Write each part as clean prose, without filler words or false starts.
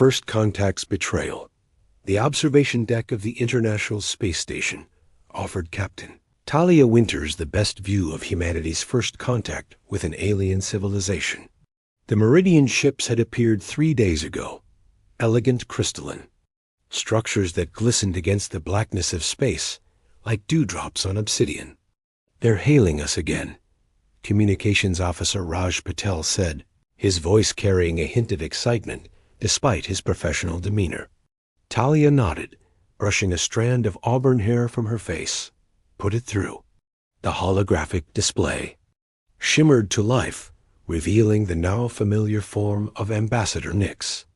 First Contact's betrayal. The observation deck of the International Space Station offered Captain Talia Winters the best view of humanity's first contact with an alien civilization. The Meridian ships had appeared 3 days ago, elegant crystalline, structures that glistened against the blackness of space like dewdrops on obsidian. "They're hailing us again," Communications Officer Raj Patel said, his voice carrying a hint of excitement despite his professional demeanor. Talia nodded, brushing a strand of auburn hair from her face. Put it through. The holographic display shimmered to life, revealing the now familiar form of Ambassador Nix.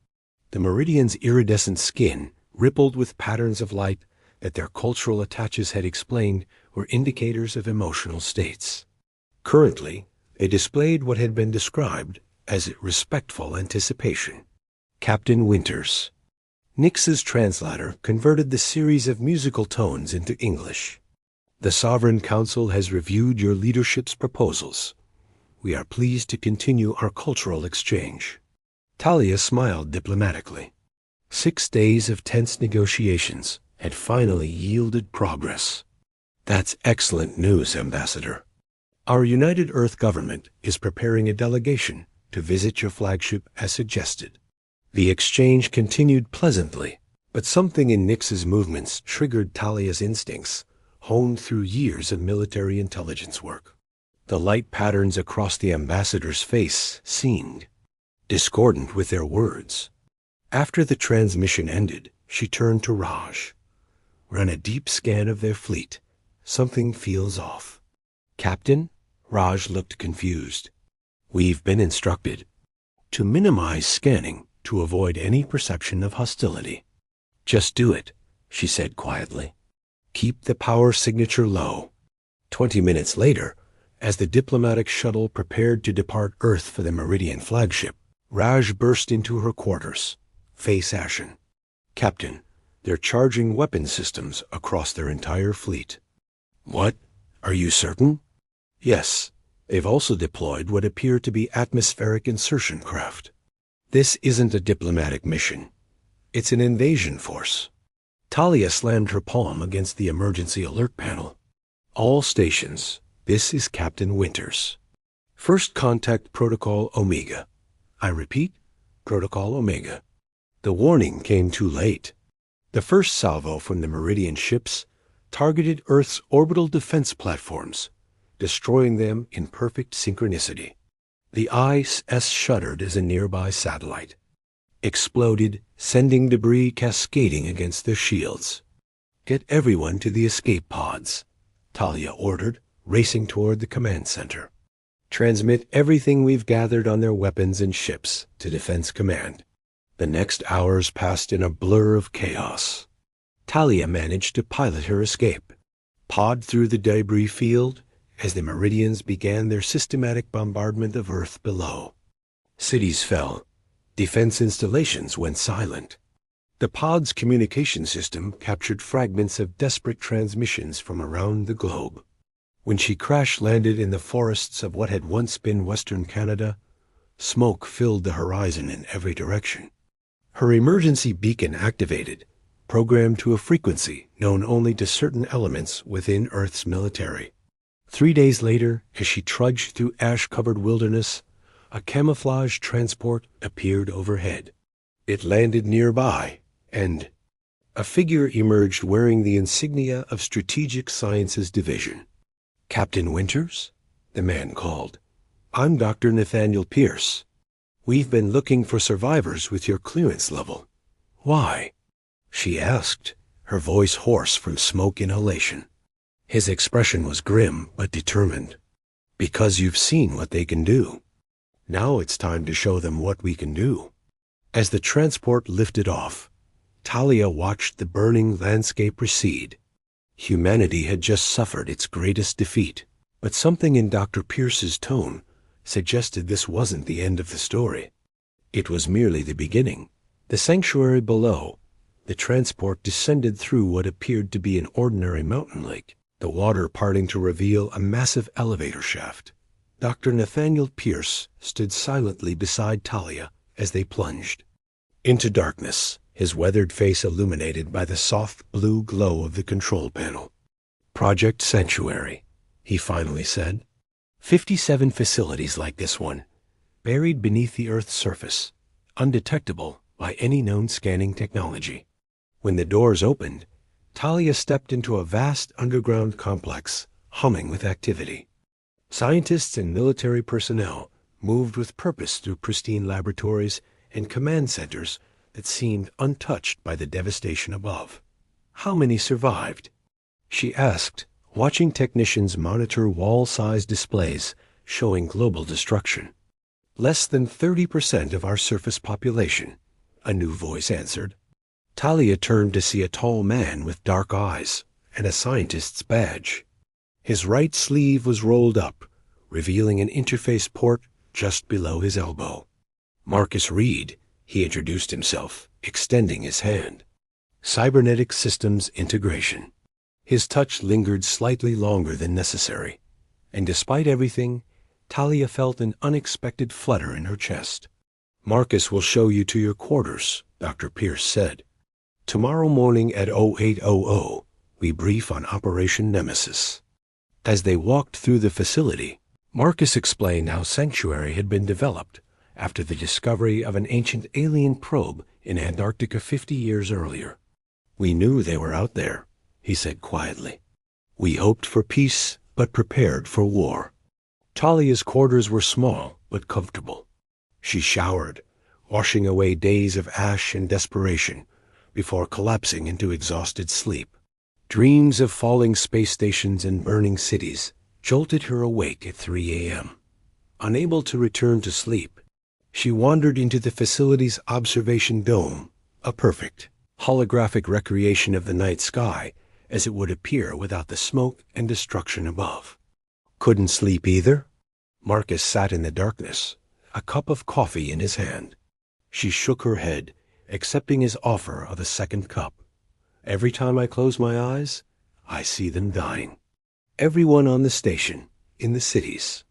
The Meridian's iridescent skin rippled with patterns of light that their cultural attaches had explained were indicators of emotional states. Currently, they displayed what had been described as respectful anticipation. Captain Winters. Nix's translator converted the series of musical tones into English. "The Sovereign Council has reviewed your leadership's proposals. We are pleased to continue our cultural exchange." Talia smiled diplomatically. 6 days of tense negotiations had finally yielded progress. "That's excellent news, Ambassador. Our United Earth government is preparing a delegation to visit your flagship as suggested." The exchange continued pleasantly, but something in Nix's movements triggered Talia's instincts, honed through years of military intelligence work. The light patterns across the ambassador's face seemed discordant with their words. After the transmission ended, she turned to Raj. "Run a deep scan of their fleet. Something feels off." "Captain?" Raj looked confused. "We've been instructed to minimize scanning to avoid any perception of hostility." "Just do it," she said quietly. "Keep the power signature low." 20 minutes later, as the diplomatic shuttle prepared to depart Earth for the Meridian flagship, Raj burst into her quarters, face ashen. "Captain, they're charging weapon systems across their entire fleet." "What? Are you certain?" "Yes. They've also deployed what appear to be atmospheric insertion craft. This isn't a diplomatic mission. It's an invasion force." Talia slammed her palm against the emergency alert panel. "All stations, this is Captain Winters. First Contact Protocol Omega. I repeat, Protocol Omega." The warning came too late. The first salvo from the Meridian ships targeted Earth's orbital defense platforms, destroying them in perfect synchronicity. The ISS shuddered as a nearby satellite exploded, sending debris cascading against their shields. "Get everyone to the escape pods," Talia ordered, racing toward the command center. "Transmit everything we've gathered on their weapons and ships to Defense Command." The next hours passed in a blur of chaos. Talia managed to pilot her escape, pod through the debris field as the Meridians began their systematic bombardment of Earth below. Cities fell. Defense installations went silent. The pod's communication system captured fragments of desperate transmissions from around the globe. When she crash-landed in the forests of what had once been Western Canada, smoke filled the horizon in every direction. Her emergency beacon activated, programmed to a frequency known only to certain elements within Earth's military. 3 days later, as she trudged through ash-covered wilderness, a camouflage transport appeared overhead. It landed nearby, and a figure emerged wearing the insignia of Strategic Sciences Division. "Captain Winters?" the man called. "I'm Dr. Nathaniel Pierce. We've been looking for survivors with your clearance level." "Why?" she asked, her voice hoarse from smoke inhalation. His expression was grim but determined. "Because you've seen what they can do. Now it's time to show them what we can do." As the transport lifted off, Talia watched the burning landscape recede. Humanity had just suffered its greatest defeat, but something in Dr. Pierce's tone suggested this wasn't the end of the story. It was merely the beginning. The sanctuary below, the transport descended through what appeared to be an ordinary mountain lake, the water parting to reveal a massive elevator shaft. Dr. Nathaniel Pierce stood silently beside Talia as they plunged. into darkness, his weathered face illuminated by the soft blue glow of the control panel. "Project Sanctuary," he finally said. 57 facilities like this one, buried beneath the Earth's surface, undetectable by any known scanning technology. When the doors opened, Talia stepped into a vast underground complex, humming with activity. Scientists and military personnel moved with purpose through pristine laboratories and command centers that seemed untouched by the devastation above. "How many survived?" she asked, watching technicians monitor wall-sized displays showing global destruction. "Less than 30% of our surface population," a new voice answered. Talia turned to see a tall man with dark eyes and a scientist's badge. His right sleeve was rolled up, revealing an interface port just below his elbow. "Marcus Reed," he introduced himself, extending his hand. "Cybernetic Systems Integration." His touch lingered slightly longer than necessary, and despite everything, Talia felt an unexpected flutter in her chest. "Marcus will show you to your quarters," Dr. Pierce said. "Tomorrow morning at 0800, we brief on Operation Nemesis." As they walked through the facility, Marcus explained how Sanctuary had been developed after the discovery of an ancient alien probe in Antarctica 50 years earlier. "We knew they were out there," he said quietly. "We hoped for peace, but prepared for war." Talia's quarters were small, but comfortable. She showered, washing away days of ash and desperation, before collapsing into exhausted sleep. Dreams of falling space stations and burning cities jolted her awake at 3 a.m. Unable to return to sleep, she wandered into the facility's observation dome, a perfect, holographic recreation of the night sky as it would appear without the smoke and destruction above. "Couldn't sleep either?" Marcus sat in the darkness, a cup of coffee in his hand. She shook her head, accepting his offer of a second cup. "Every time I close my eyes, I see them dying. Everyone on the station, in the cities.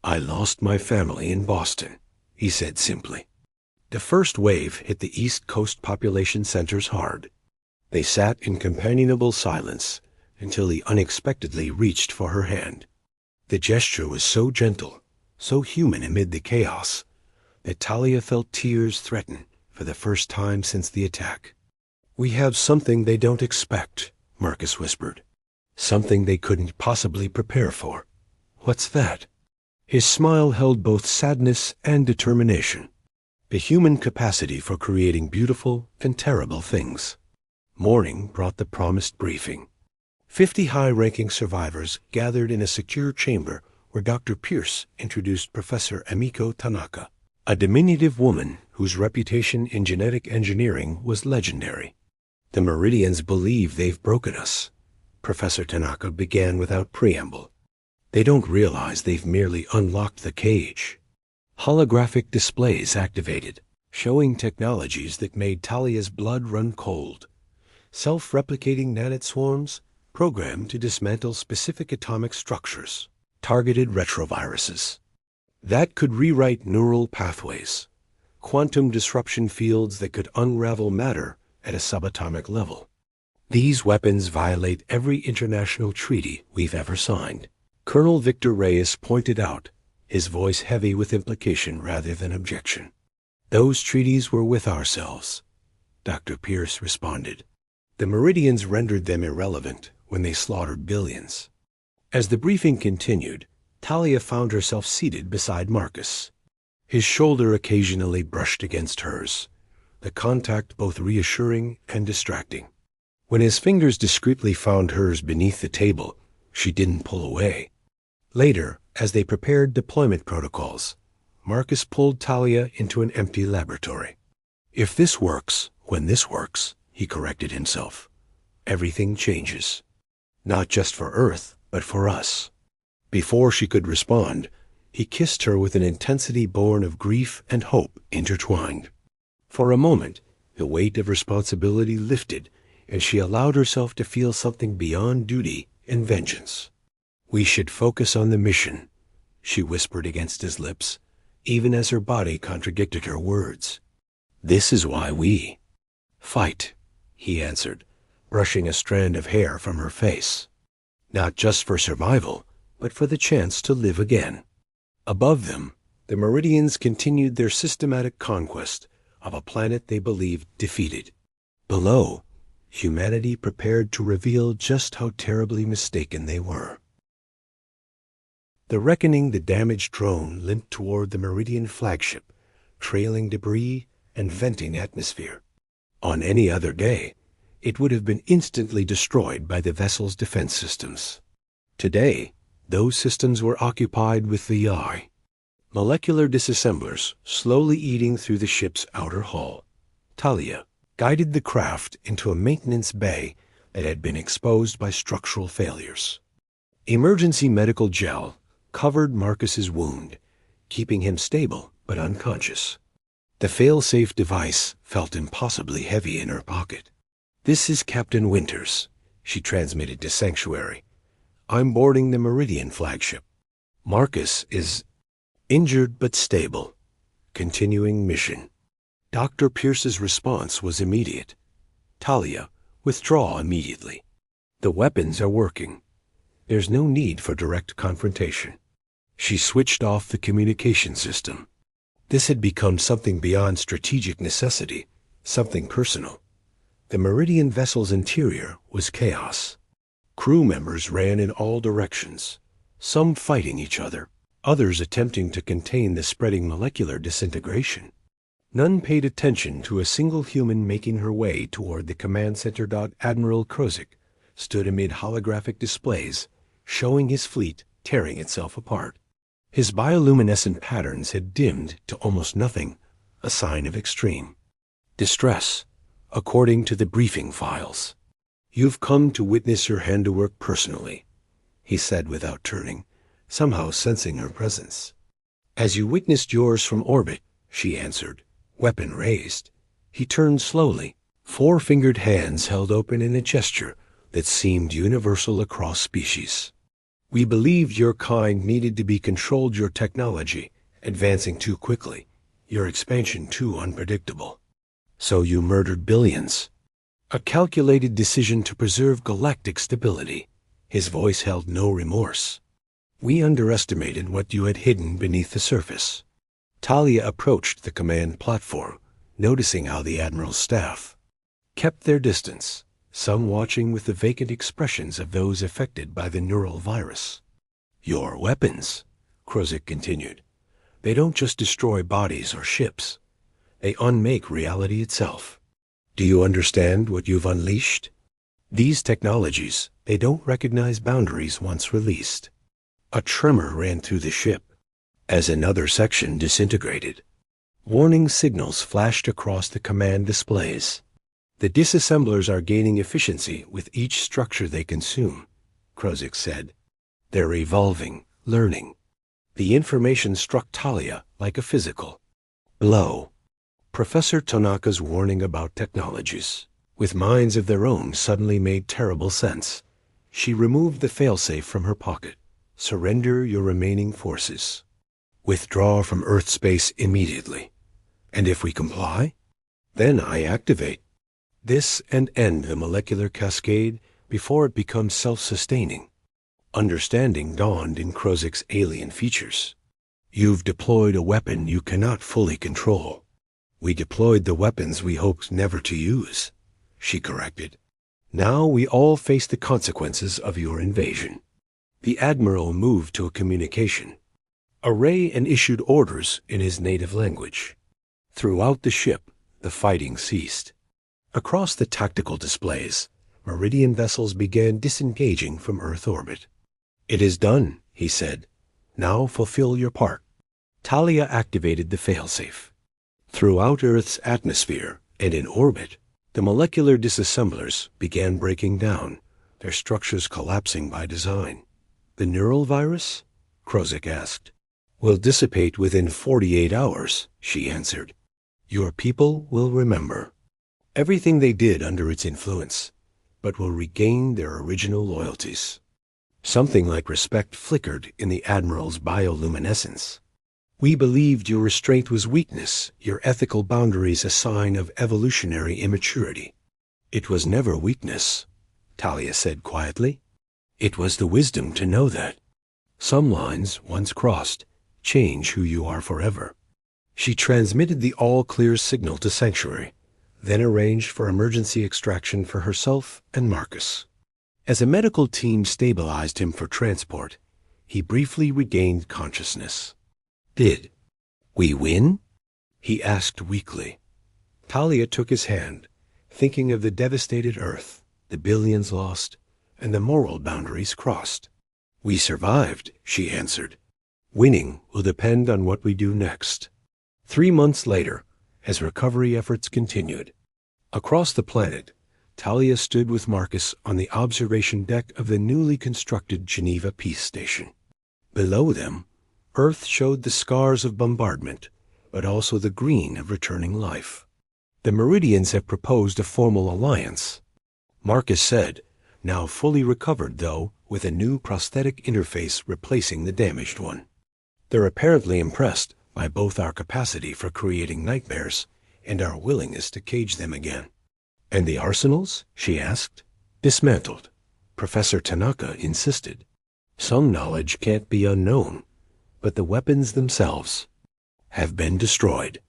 I lost my family in Boston," he said simply. The first wave hit the East Coast population centers hard. They sat in companionable silence until he unexpectedly reached for her hand. The gesture was so gentle, so human amid the chaos, that Talia felt tears threaten for the first time since the attack. "We have something they don't expect," Marcus whispered. "Something they couldn't possibly prepare for." "What's that?" His smile held both sadness and determination. The human capacity for creating beautiful and terrible things. Morning brought the promised briefing. 50 high-ranking survivors gathered in a secure chamber where Dr. Pierce introduced Professor Emiko Tanaka, a diminutive woman whose reputation in genetic engineering was legendary. "The Meridians believe they've broken us," Professor Tanaka began without preamble. "They don't realize they've merely unlocked the cage." Holographic displays activated, showing technologies that made Talia's blood run cold. Self-replicating nanite swarms programmed to dismantle specific atomic structures, targeted retroviruses that could rewrite neural pathways, quantum disruption fields that could unravel matter at a subatomic level. "These weapons violate every international treaty we've ever signed," Colonel Victor Reyes pointed out, his voice heavy with implication rather than objection. "Those treaties were with ourselves," Dr. Pierce responded. "The Meridians rendered them irrelevant when they slaughtered billions." As the briefing continued, Talia found herself seated beside Marcus. His shoulder occasionally brushed against hers, the contact both reassuring and distracting. When his fingers discreetly found hers beneath the table, she didn't pull away. Later, as they prepared deployment protocols, Marcus pulled Talia into an empty laboratory. "If this works, when this works," he corrected himself, "everything changes. Not just for Earth, but for us." Before she could respond, he kissed her with an intensity born of grief and hope intertwined. For a moment, the weight of responsibility lifted, and she allowed herself to feel something beyond duty and vengeance. "We should focus on the mission," she whispered against his lips, even as her body contradicted her words. This is why we fight, he answered, brushing a strand of hair from her face. Not just for survival, but for the chance to live again. Above them, the Meridians continued their systematic conquest of a planet they believed defeated. Below, humanity prepared to reveal just how terribly mistaken they were. The Reckoning, the damaged drone, limped toward the Meridian flagship, trailing debris and venting atmosphere. On any other day, it would have been instantly destroyed by the vessel's defense systems. Today, those systems were occupied with the Yai, molecular disassemblers slowly eating through the ship's outer hull. Talia guided the craft into a maintenance bay that had been exposed by structural failures. Emergency medical gel covered Marcus's wound, keeping him stable but unconscious. The fail-safe device felt impossibly heavy in her pocket. "This is Captain Winters," she transmitted to Sanctuary. "I'm boarding the Meridian flagship. Marcus is injured but stable. Continuing mission." Dr. Pierce's response was immediate. "Talia, withdraw immediately. The weapons are working. There's no need for direct confrontation." She switched off the communication system. This had become something beyond strategic necessity, something personal. The Meridian vessel's interior was chaos. Crew members ran in all directions, some fighting each other, others attempting to contain the spreading molecular disintegration. None paid attention to a single human making her way toward the command center. Admiral Krozik stood amid holographic displays, showing his fleet tearing itself apart. His bioluminescent patterns had dimmed to almost nothing, a sign of extreme distress, according to the briefing files. "You've come to witness her handiwork personally," he said without turning, somehow sensing her presence. "As you witnessed yours from orbit," she answered, weapon raised. He turned slowly, four-fingered hands held open in a gesture that seemed universal across species. "We believed your kind needed to be controlled, your technology advancing too quickly, your expansion too unpredictable. So you murdered billions. A calculated decision to preserve galactic stability." His voice held no remorse. "We underestimated what you had hidden beneath the surface." Talia approached the command platform, noticing how the Admiral's staff kept their distance, some watching with the vacant expressions of those affected by the neural virus. "Your weapons," Krozik continued, "they don't just destroy bodies or ships. They unmake reality itself. Do you understand what you've unleashed? These technologies, they don't recognize boundaries once released." A tremor ran through the ship as another section disintegrated. Warning signals flashed across the command displays. "The disassemblers are gaining efficiency with each structure they consume," Krozik said. "They're evolving, learning." The information struck Talia like a physical blow. Professor Tanaka's warning about technologies with minds of their own suddenly made terrible sense. She removed the failsafe from her pocket. "Surrender your remaining forces. Withdraw from Earth space immediately. And if we comply, then I activate this and end the molecular cascade before it becomes self-sustaining." Understanding dawned in Krozik's alien features. "You've deployed a weapon you cannot fully control." "We deployed the weapons we hoped never to use," she corrected. "Now we all face the consequences of your invasion." The Admiral moved to a communication array and issued orders in his native language. Throughout the ship, the fighting ceased. Across the tactical displays, Meridian vessels began disengaging from Earth orbit. "It is done," he said. "Now fulfill your part." Talia activated the failsafe. Throughout Earth's atmosphere and in orbit, the molecular disassemblers began breaking down, their structures collapsing by design. "The neural virus?" Krozik asked. "Will dissipate within 48 hours, she answered. "Your people will remember everything they did under its influence, but will regain their original loyalties." Something like respect flickered in the Admiral's bioluminescence. We believed your restraint was weakness, your ethical boundaries a sign of evolutionary immaturity. It was never weakness, Talia said quietly. It was the wisdom to know that. Some lines, once crossed, change who you are forever. She transmitted the all-clear signal to Sanctuary, then arranged for emergency extraction for herself and Marcus. As a medical team stabilized him for transport, he briefly regained consciousness. Did we win? He asked weakly. Talia took his hand, thinking of the devastated Earth, the billions lost, and the moral boundaries crossed. We survived, she answered. Winning will depend on what we do next. 3 months later, as recovery efforts continued, across the planet, Talia stood with Marcus on the observation deck of the newly constructed Geneva Peace Station. Below them, Earth showed the scars of bombardment, but also the green of returning life. The Meridians have proposed a formal alliance, Marcus said, now fully recovered though, with a new prosthetic interface replacing the damaged one. They're apparently impressed by both our capacity for creating nightmares and our willingness to cage them again. And the arsenals? She asked. Dismantled. Professor Tanaka insisted. Some knowledge can't be unknown, but the weapons themselves have been destroyed.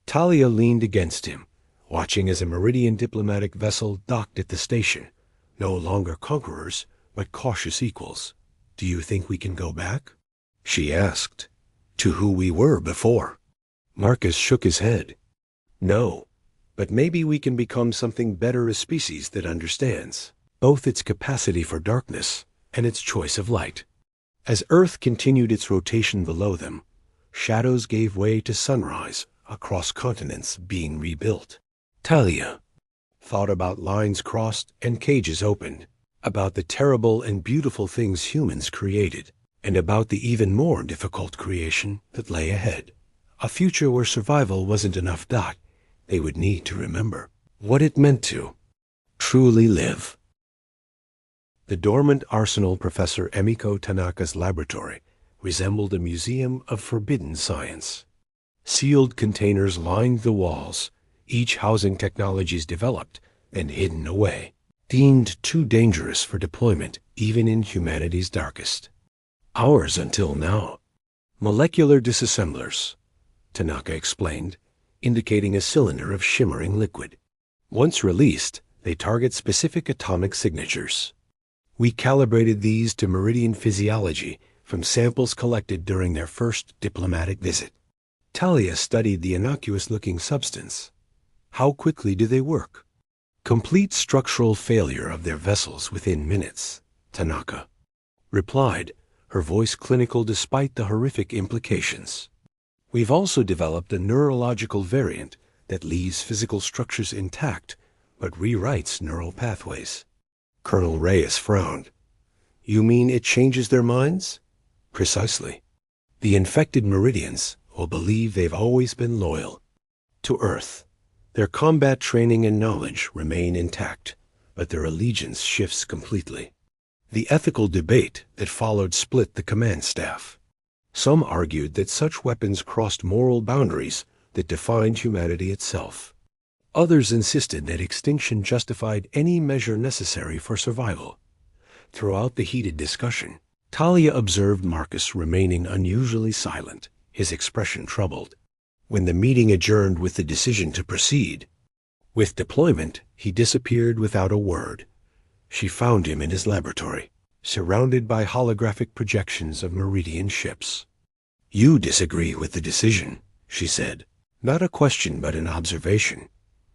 Talia leaned against him, watching as a Meridian diplomatic vessel docked at the station, no longer conquerors, but cautious equals. Do you think we can go back? She asked. To who we were before. Marcus shook his head. No, but maybe we can become something better, a species that understands both its capacity for darkness and its choice of light. As Earth continued its rotation below them, shadows gave way to sunrise across continents being rebuilt. Talia thought about lines crossed and cages opened, about the terrible and beautiful things humans created, and about the even more difficult creation that lay ahead. A future where survival wasn't enough. They would need to remember what it meant to truly live. The dormant arsenal Professor Emiko Tanaka's laboratory resembled a museum of forbidden science. Sealed containers lined the walls, each housing technologies developed and hidden away, deemed too dangerous for deployment even in humanity's darkest. Ours until now. Molecular disassemblers, Tanaka explained, indicating a cylinder of shimmering liquid. Once released, they target specific atomic signatures. We calibrated these to Meridian physiology from samples collected during their first diplomatic visit. Talia studied the innocuous-looking substance. How quickly do they work? Complete structural failure of their vessels within minutes, Tanaka replied, her voice clinical despite the horrific implications. We've also developed a neurological variant that leaves physical structures intact but rewrites neural pathways. Colonel Reyes frowned. You mean it changes their minds? Precisely. The infected Meridians will believe they've always been loyal to Earth. Their combat training and knowledge remain intact, but their allegiance shifts completely. The ethical debate that followed split the command staff. Some argued that such weapons crossed moral boundaries that defined humanity itself. Others insisted that extinction justified any measure necessary for survival. Throughout the heated discussion, Talia observed Marcus remaining unusually silent, his expression troubled. When the meeting adjourned with the decision to proceed with deployment, he disappeared without a word. She found him in his laboratory, surrounded by holographic projections of Meridian ships. You disagree with the decision, she said. Not a question, but an observation.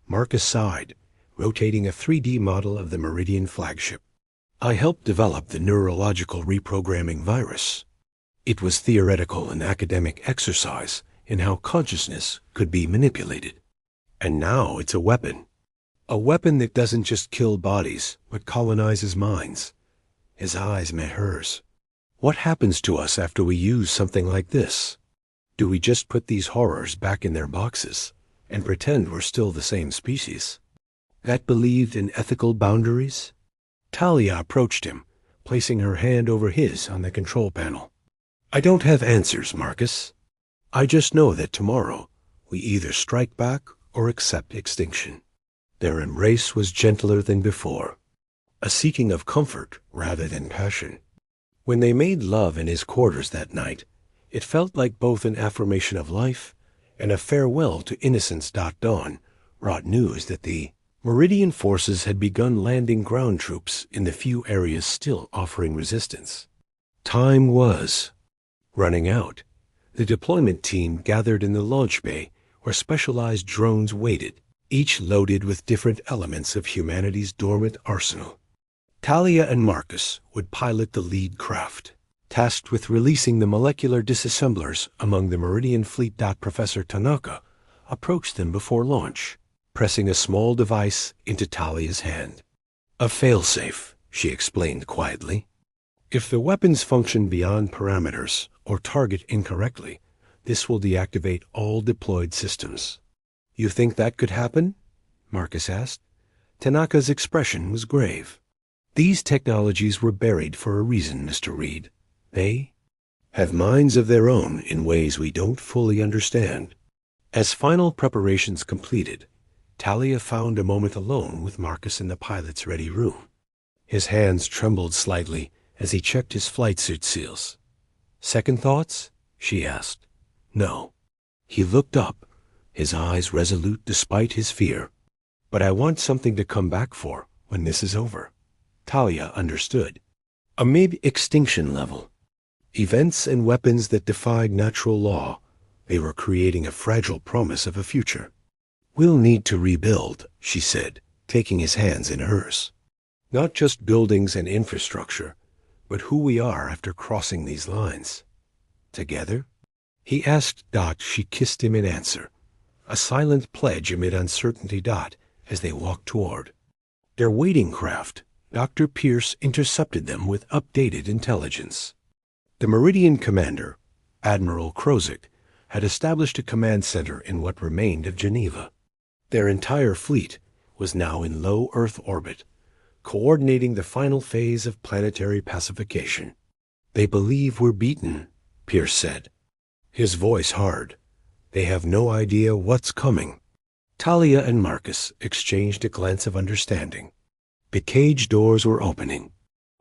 Marcus sighed, rotating a 3D model of the Meridian flagship. I helped develop the neurological reprogramming virus. It was theoretical and academic exercise in how consciousness could be manipulated. And now it's a weapon. A weapon that doesn't just kill bodies, but colonizes minds. His eyes met hers. What happens to us after we use something like this? Do we just put these horrors back in their boxes and pretend we're still the same species that believed in ethical boundaries? Talia approached him, placing her hand over his on the control panel. I don't have answers, Marcus. I just know that tomorrow we either strike back or accept extinction. Their embrace was gentler than before, a seeking of comfort rather than passion. When they made love in his quarters that night, it felt like both an affirmation of life and a farewell to innocence. Dawn brought news that the Meridian forces had begun landing ground troops in the few areas still offering resistance. Time was running out. The deployment team gathered in the launch bay where specialized drones waited, each loaded with different elements of humanity's dormant arsenal. Talia and Marcus would pilot the lead craft, tasked with releasing the molecular disassemblers among the Meridian fleet. Professor Tanaka approached them before launch, pressing a small device into Talia's hand. A failsafe, she explained quietly. If the weapons function beyond parameters or target incorrectly, this will deactivate all deployed systems. You think that could happen? Marcus asked. Tanaka's expression was grave. These technologies were buried for a reason, Mr. Reed. They have minds of their own in ways we don't fully understand. As final preparations completed, Talia found a moment alone with Marcus in the pilot's ready room. His hands trembled slightly as he checked his flight suit seals. Second thoughts? She asked. No. He looked up, his eyes resolute despite his fear. But I want something to come back for when this is over. Talia understood. A mid-extinction level. Events and weapons that defied natural law. They were creating a fragile promise of a future. We'll need to rebuild, she said, taking his hands in hers. Not just buildings and infrastructure, but who we are after crossing these lines. Together? He asked. She kissed him in answer, a silent pledge amid uncertainty. As they walked toward their waiting craft, Dr. Pierce intercepted them with updated intelligence. The Meridian commander, Admiral Krozik, had established a command center in what remained of Geneva. Their entire fleet was now in low Earth orbit, coordinating the final phase of planetary pacification. They believe we're beaten, Pierce said, his voice hard. They have no idea what's coming. Talia and Marcus exchanged a glance of understanding. The cage doors were opening.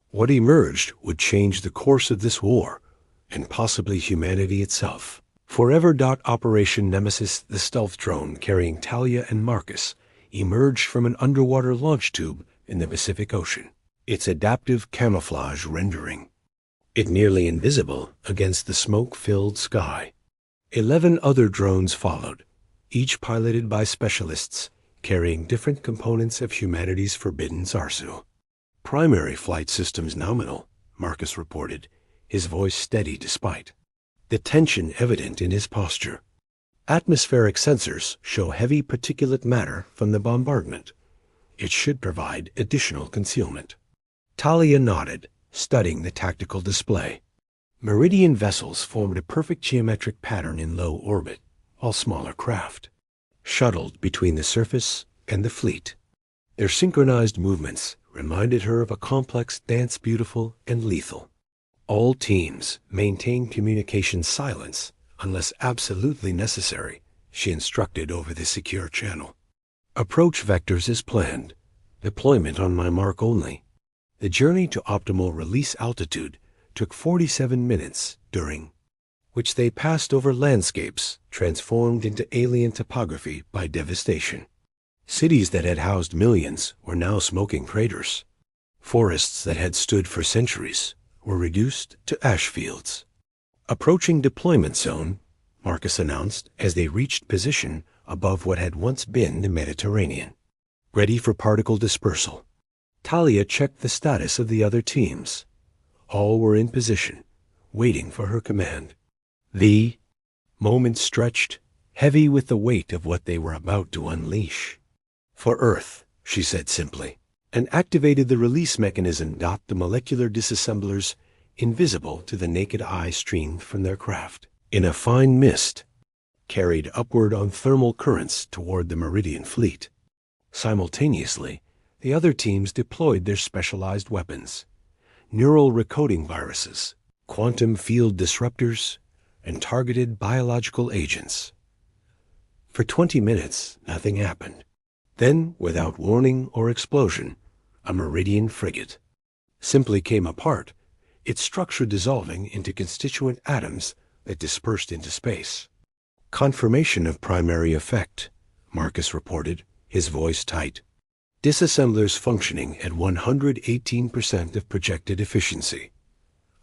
What emerged would change the course of this war, and possibly humanity itself. Forever. Operation Nemesis, the stealth drone carrying Talia and Marcus, emerged from an underwater launch tube in the Pacific Ocean, its adaptive camouflage rendering it nearly invisible against the smoke-filled sky. 11 other drones followed, each piloted by specialists carrying different components of humanity's forbidden arsenal. Primary flight systems nominal, Marcus reported, his voice steady despite the tension evident in his posture. Atmospheric sensors show heavy particulate matter from the bombardment. It should provide additional concealment. Talia nodded, studying the tactical display. Meridian vessels formed a perfect geometric pattern in low orbit, all smaller craft, shuttled between the surface and the fleet. Their synchronized movements reminded her of a complex dance, beautiful and lethal. All teams maintain communication silence unless absolutely necessary, she instructed over the secure channel. Approach vectors as planned. Deployment on my mark only. The journey to optimal release altitude took 47 minutes, during which they passed over landscapes transformed into alien topography by devastation. Cities that had housed millions were now smoking craters. Forests that had stood for centuries were reduced to ash fields. Approaching deployment zone, Marcus announced as they reached position above what had once been the Mediterranean. Ready for particle dispersal. Talia checked the status of the other teams. All were in position, waiting for her command. The moment stretched, heavy with the weight of what they were about to unleash. For Earth, she said simply, and activated the release mechanism. The molecular disassemblers, invisible to the naked eye, streamed from their craft in a fine mist, carried upward on thermal currents toward the Meridian fleet. Simultaneously, the other teams deployed their specialized weapons: neural recoding viruses, quantum field disruptors, and targeted biological agents. For 20 minutes, nothing happened. Then, without warning or explosion, a Meridian frigate simply came apart, its structure dissolving into constituent atoms that dispersed into space. Confirmation of primary effect, Marcus reported, his voice tight. Disassemblers functioning at 118% of projected efficiency.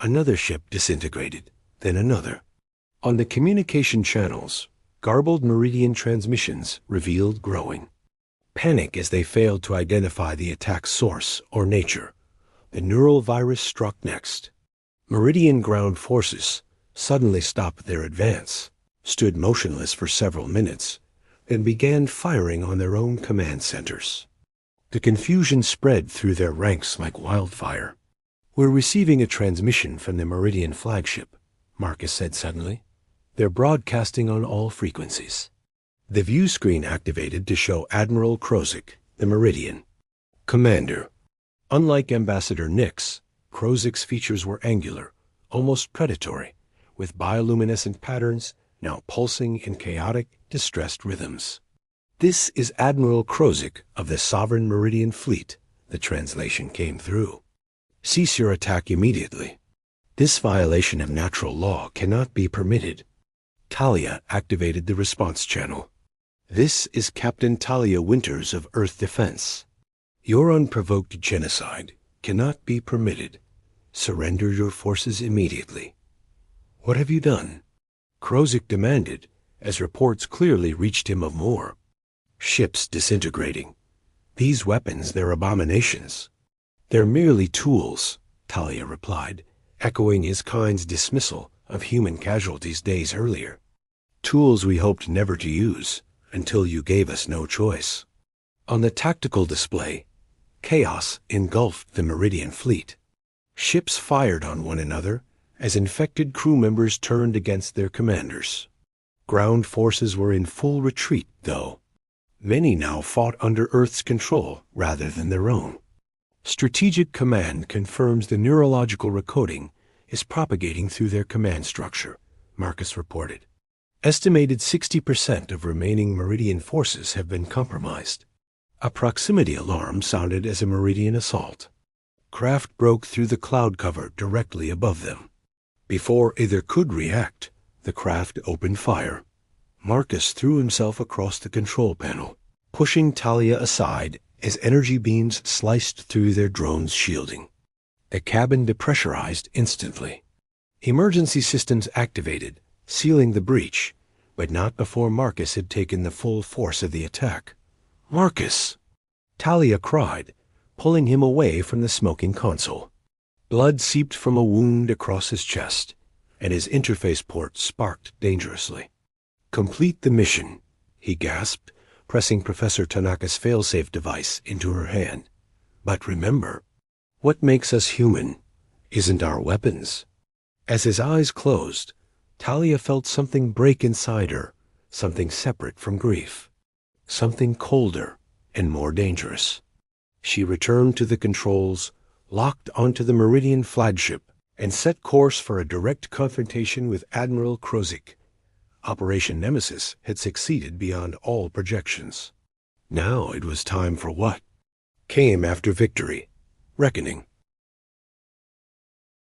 Another ship disintegrated, then another. On the communication channels, garbled Meridian transmissions revealed growing panic as they failed to identify the attack's source or nature. The neural virus struck next. Meridian ground forces suddenly stopped their advance, stood motionless for several minutes, and began firing on their own command centers. The confusion spread through their ranks like wildfire. "We're receiving a transmission from the Meridian flagship," Marcus said suddenly. "They're broadcasting on all frequencies." The view screen activated to show Admiral Krozik, the Meridian. Commander. Unlike Ambassador Nix, Krozik's features were angular, almost predatory, with bioluminescent patterns now pulsing in chaotic, distressed rhythms. "This is Admiral Krozik of the Sovereign Meridian Fleet," the translation came through. "Cease your attack immediately. This violation of natural law cannot be permitted." Talia activated the response channel. "This is Captain Talia Winters of Earth Defense. Your unprovoked genocide cannot be permitted. Surrender your forces immediately." "What have you done?" Krozik demanded, as reports clearly reached him of more. "Ships disintegrating. These weapons, they're abominations." "They're merely tools," Talia replied, echoing his kind's dismissal of human casualties days earlier. "Tools we hoped never to use, until you gave us no choice." On the tactical display, chaos engulfed the Meridian fleet. Ships fired on one another as infected crew members turned against their commanders. Ground forces were in full retreat, though. Many now fought under Earth's control rather than their own. Strategic Command confirms the neurological recoding is propagating through their command structure, Marcus reported. Estimated 60% of remaining Meridian forces have been compromised. A proximity alarm sounded as a Meridian assault. Craft broke through the cloud cover directly above them. Before either could react, the craft opened fire. Marcus threw himself across the control panel, pushing Talia aside as energy beams sliced through their drone's shielding. The cabin depressurized instantly. Emergency systems activated, sealing the breach, but not before Marcus had taken the full force of the attack. "Marcus!" Talia cried, pulling him away from the smoking console. Blood seeped from a wound across his chest, and his interface port sparked dangerously. "Complete the mission," he gasped, pressing Professor Tanaka's failsafe device into her hand. "But remember, what makes us human isn't our weapons." As his eyes closed, Talia felt something break inside her, something separate from grief, something colder and more dangerous. She returned to the controls, locked onto the Meridian flagship, and set course for a direct confrontation with Admiral Krozik. Operation Nemesis had succeeded beyond all projections. Now it was time for what came after victory: reckoning.